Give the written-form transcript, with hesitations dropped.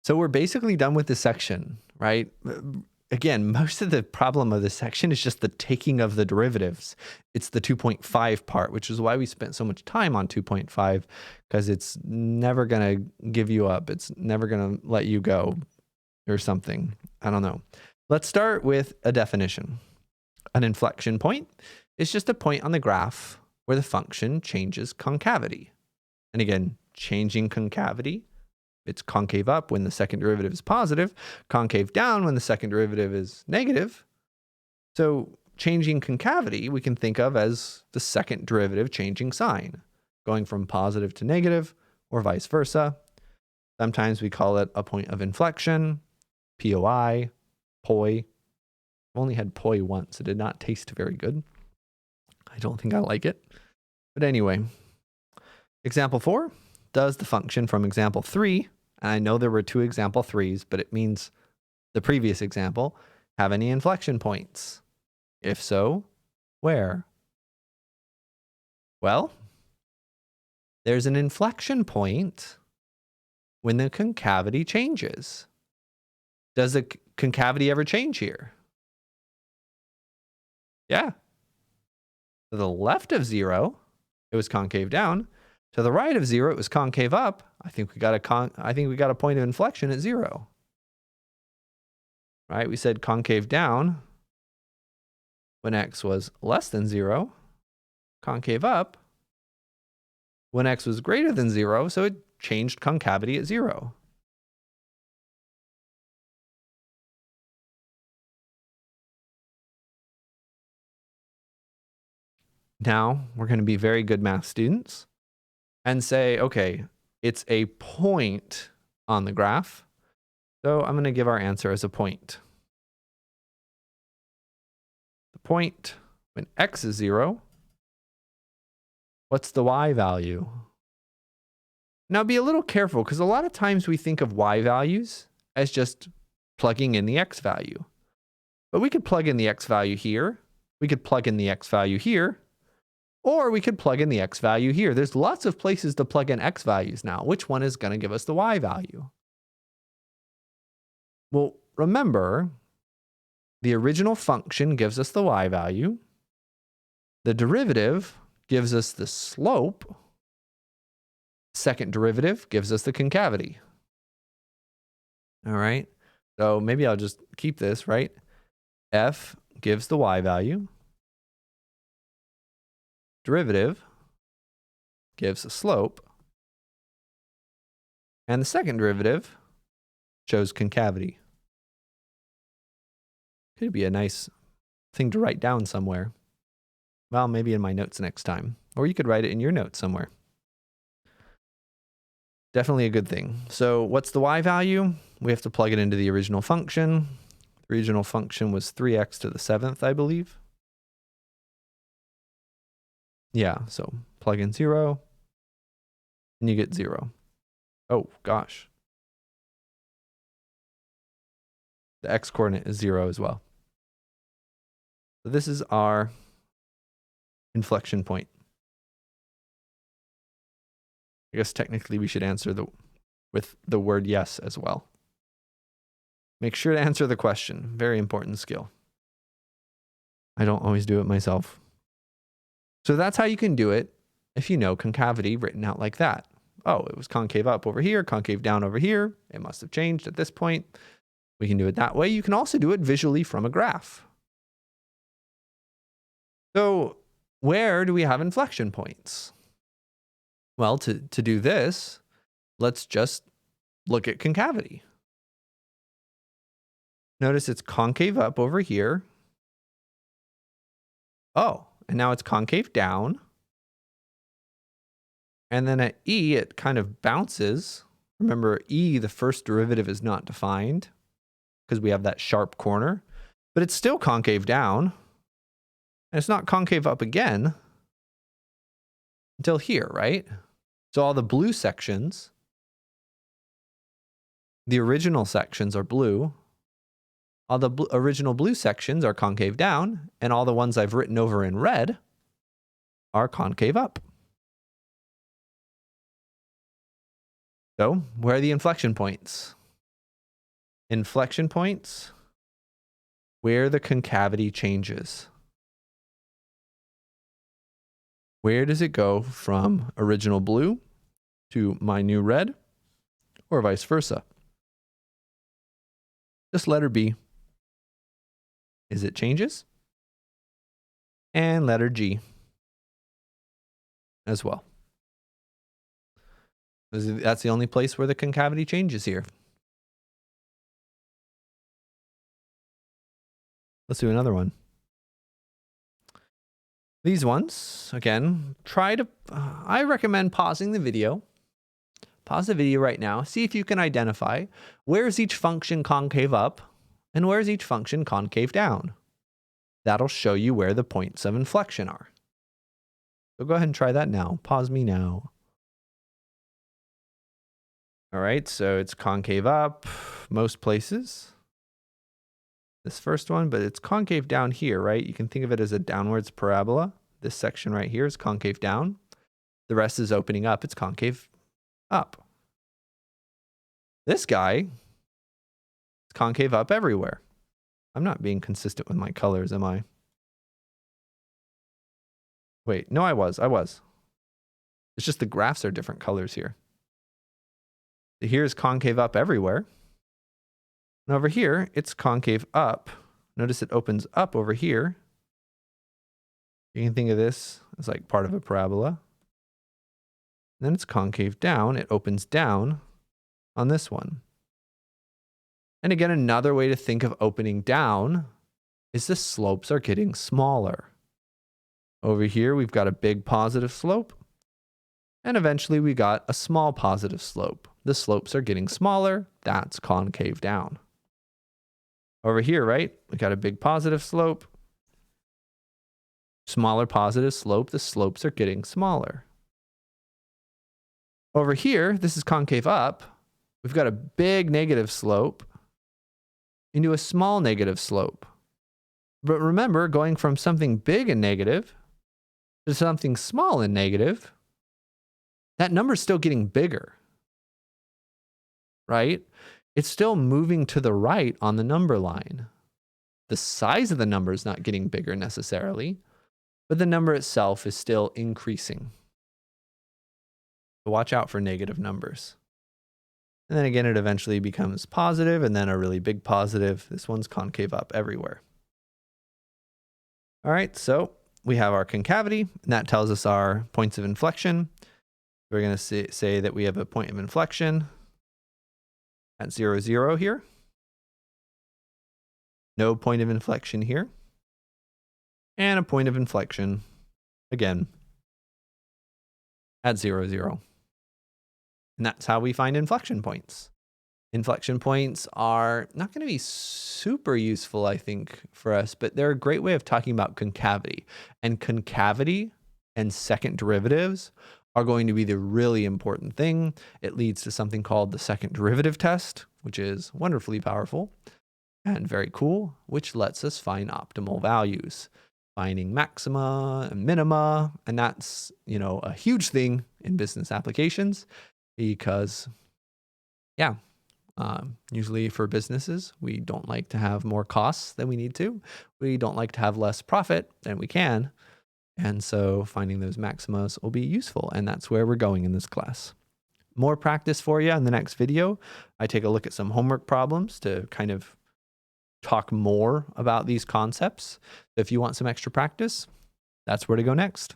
So we're basically done with this section, right? Again, most of the problem of this section is just the taking of the derivatives. It's the 2.5 part, which is why we spent so much time on 2.5, because it's never going to give you up. It's never going to let you go or something. I don't know. Let's start with a definition. An inflection point is just a point on the graph where the function changes concavity. And again, changing concavity, it's concave up when the second derivative is positive, concave down when the second derivative is negative. So changing concavity we can think of as the second derivative changing sign, going from positive to negative or vice versa. Sometimes we call it a point of inflection, POI, POI. I've only had POI once. It did not taste very good. I don't think I like it. But anyway, example 4, does the function from example 3, and I know there were 2 example 3s, but it means the previous example, have any inflection points? If so, where? Well, there's an inflection point when the concavity changes. Does the concavity ever change here? Yeah. To the left of 0, it was concave down. To the right of 0, it was concave up. I think we got a point of inflection at 0. Right? We said concave down when x was less than 0, concave up when x was greater than 0, so it changed concavity at 0. Now, we're going to be very good math students and say, okay, it's a point on the graph. So I'm going to give our answer as a point. The point when x is 0, what's the y value? Now be a little careful, because a lot of times we think of y values as just plugging in the x value. But we could plug in the x value here. We could plug in the x value here. Or we could plug in the x value here. There's lots of places to plug in x values now. Which one is going to give us the y value? Well, remember, the original function gives us the y value. The derivative gives us the slope. Second derivative gives us the concavity. All right. So maybe I'll just keep this, right? F gives the y value. Derivative gives a slope. And the second derivative shows concavity. Could be a nice thing to write down somewhere. Well, maybe in my notes next time. Or you could write it in your notes somewhere. Definitely a good thing. So what's the y value? We have to plug it into the original function. The original function was 3x to the 7th, I believe. Yeah, so plug in 0, and you get 0. Oh, gosh. The x-coordinate is 0 as well. So this is our inflection point. I guess technically we should answer with the word yes as well. Make sure to answer the question. Very important skill. I don't always do it myself. So that's how you can do it if you know concavity written out like that. Oh, it was concave up over here, concave down over here. It must have changed at this point. We can do it that way. You can also do it visually from a graph. So where do we have inflection points? Well, to do this, let's just look at concavity. Notice it's concave up over here. Oh, and now it's concave down. And then at E, it kind of bounces. Remember, E, the first derivative is not defined because we have that sharp corner, but it's still concave down. And it's not concave up again until here, right? So all the blue sections, the original sections are blue. All the original blue sections are concave down, and all the ones I've written over in red are concave up. So where are the inflection points? inflection points where the concavity changes. Where does it go from original blue to my new red, or vice versa? Just letter B is it changes, and letter G as well. That's the only place where the concavity changes here. Let's do another one. These ones, again, I recommend pausing the video. Pause the video right now. See if you can identify where's each function concave up and where's each function concave down. That'll show you where the points of inflection are. So go ahead and try that now. Pause me now. All right, so it's concave up most places. This first one, but it's concave down here, right? You can think of it as a downwards parabola. This section right here is concave down. The rest is opening up. It's concave up. This guy is concave up everywhere. I'm not being consistent with my colors, am I? Wait, no, I was. It's just the graphs are different colors here. So here's concave up everywhere. And over here, it's concave up. Notice it opens up over here. You can think of this as like part of a parabola. And then it's concave down. It opens down on this one. And again, another way to think of opening down is the slopes are getting smaller. Over here, we've got a big positive slope. And eventually we got a small positive slope. The slopes are getting smaller. That's concave down. Over here, right? We got a big positive slope. Smaller positive slope. The slopes are getting smaller. Over here, this is concave up. We've got a big negative slope into a small negative slope. But remember, going from something big and negative to something small and negative, that number's still getting bigger, right? It's still moving to the right on the number line. The size of the number is not getting bigger necessarily, but the number itself is still increasing. So watch out for negative numbers. And then again, it eventually becomes positive and then a really big positive. This one's concave up everywhere. All right, so we have our concavity, and that tells us our points of inflection. We're going to say that we have a point of inflection at 0, 0 here. No point of inflection here. And a point of inflection, again, at 0, 0. And that's how we find inflection points. Inflection points are not going to be super useful, I think, for us, but they're a great way of talking about concavity. And concavity and second derivatives are going to be the really important thing. It leads to something called the second derivative test, which is wonderfully powerful and very cool, which lets us find optimal values, finding maxima and minima. And that's, a huge thing in business applications because, usually for businesses, we don't like to have more costs than we need to. We don't like to have less profit than we can. And so finding those maximas will be useful. And that's where we're going in this class. More practice for you in the next video. I take a look at some homework problems to kind of talk more about these concepts. If you want some extra practice, that's where to go next.